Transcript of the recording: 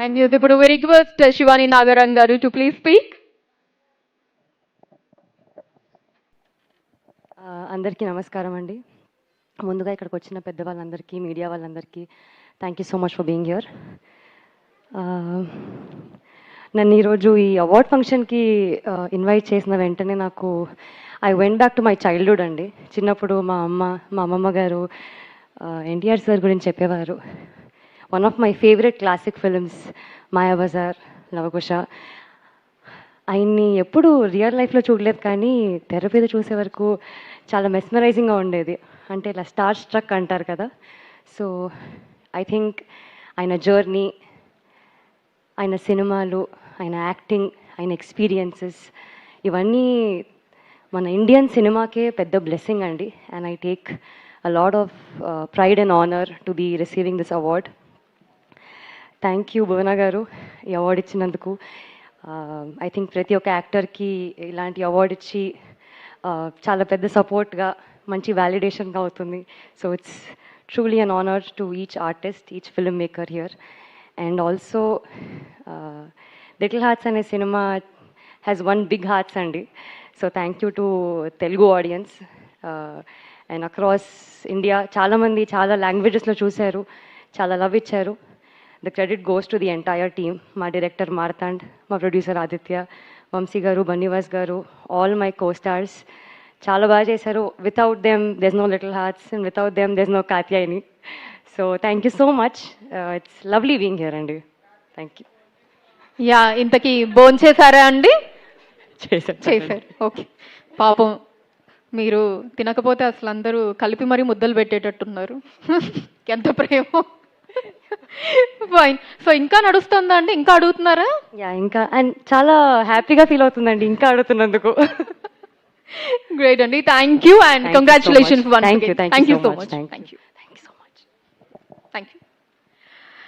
And ఇప్పుడు we request Shivani Nagarang garu to please speak. అందరికీ నమస్కారం అండి. ముందుగా ఇక్కడికి వచ్చిన పెద్దవాళ్ళందరికీ, మీడియా వాళ్ళందరికీ thank you so much for being here. నన్ను ఈరోజు ఈ అవార్డ్ ఫంక్షన్కి ఇన్వైట్ చేసిన వెంటనే నాకు I went back to my childhood అండి. చిన్నప్పుడు మా అమ్మమ్మ గారు ఎన్టీఆర్ సార్ గురించి చెప్పేవారు. One of my favourite classic films Mayabazar, Lavakusa. ఆయన్ని ఎప్పుడు రియల్ లైఫ్లో చూడలేదు, కానీ తెర మీద చూసే వరకు చాలా మెస్మరైజింగ్గా ఉండేది. అంటే ఇలా స్టార్ స్ట్రక్ అంటారు కదా. సో ఐ థింక్ ఆయన జర్నీ, ఆయన సినిమాలు, ఆయన యాక్టింగ్, ఆయన ఎక్స్పీరియన్సెస్ ఇవన్నీ మన ఇండియన్ సినిమాకే పెద్ద బ్లెస్సింగ్ అండి. And I take a lot of pride and honour to be receiving this award. Thank you Bhuvana గారు ఈ అవార్డు ఇచ్చినందుకు. ఐ థింక్ ప్రతి ఒక్క యాక్టర్కి ఇలాంటి అవార్డు ఇచ్చి చాలా పెద్ద సపోర్ట్గా, మంచి వ్యాలిడేషన్గా అవుతుంది. So it's truly an honour to each artist, each film maker here. And also little hearts అనే సినిమా హ్యాస్ వన్ బిగ్ హార్ట్స్ అండి. So thank you to Telugu audience and across India. చాలామంది చాలా లాంగ్వేజెస్లో చూశారు, చాలా లవ్ ఇచ్చారు. The credit goes to the entire team. మా డైరెక్టర్ మార్తాండ్, మా ప్రొడ్యూసర్ ఆదిత్య, వంశీ గారు, బన్నీవాస్ గారు, ఆల్ మై కో స్టార్స్ చాలా బాగా చేశారు. Without them there's no little hearts and without them there's no Katyayani. So thank you so much. It's lovely being here అండి. Thank you. Yeah, ఇంతకీ భోంచేశారా అండి? చేశారు. ఓకే. పాపం మీరు తినకపోతే అసలు అందరూ కలిపి మరీ ముద్దలు పెట్టేటట్టున్నారు. ఎంత ప్రేమ. ఫైన్. సో ఇంకా నడుస్తుందా అండి? ఇంకా అడుగుతున్నారా? యా, ఇంకా. అండ్ చాలా హ్యాపీగా ఫీల్ అవుతుందండి ఇంకా అడుగుతున్నందుకు. గ్రేట్ అండి. Thank you and congratulations. Thank you so much. Thank you.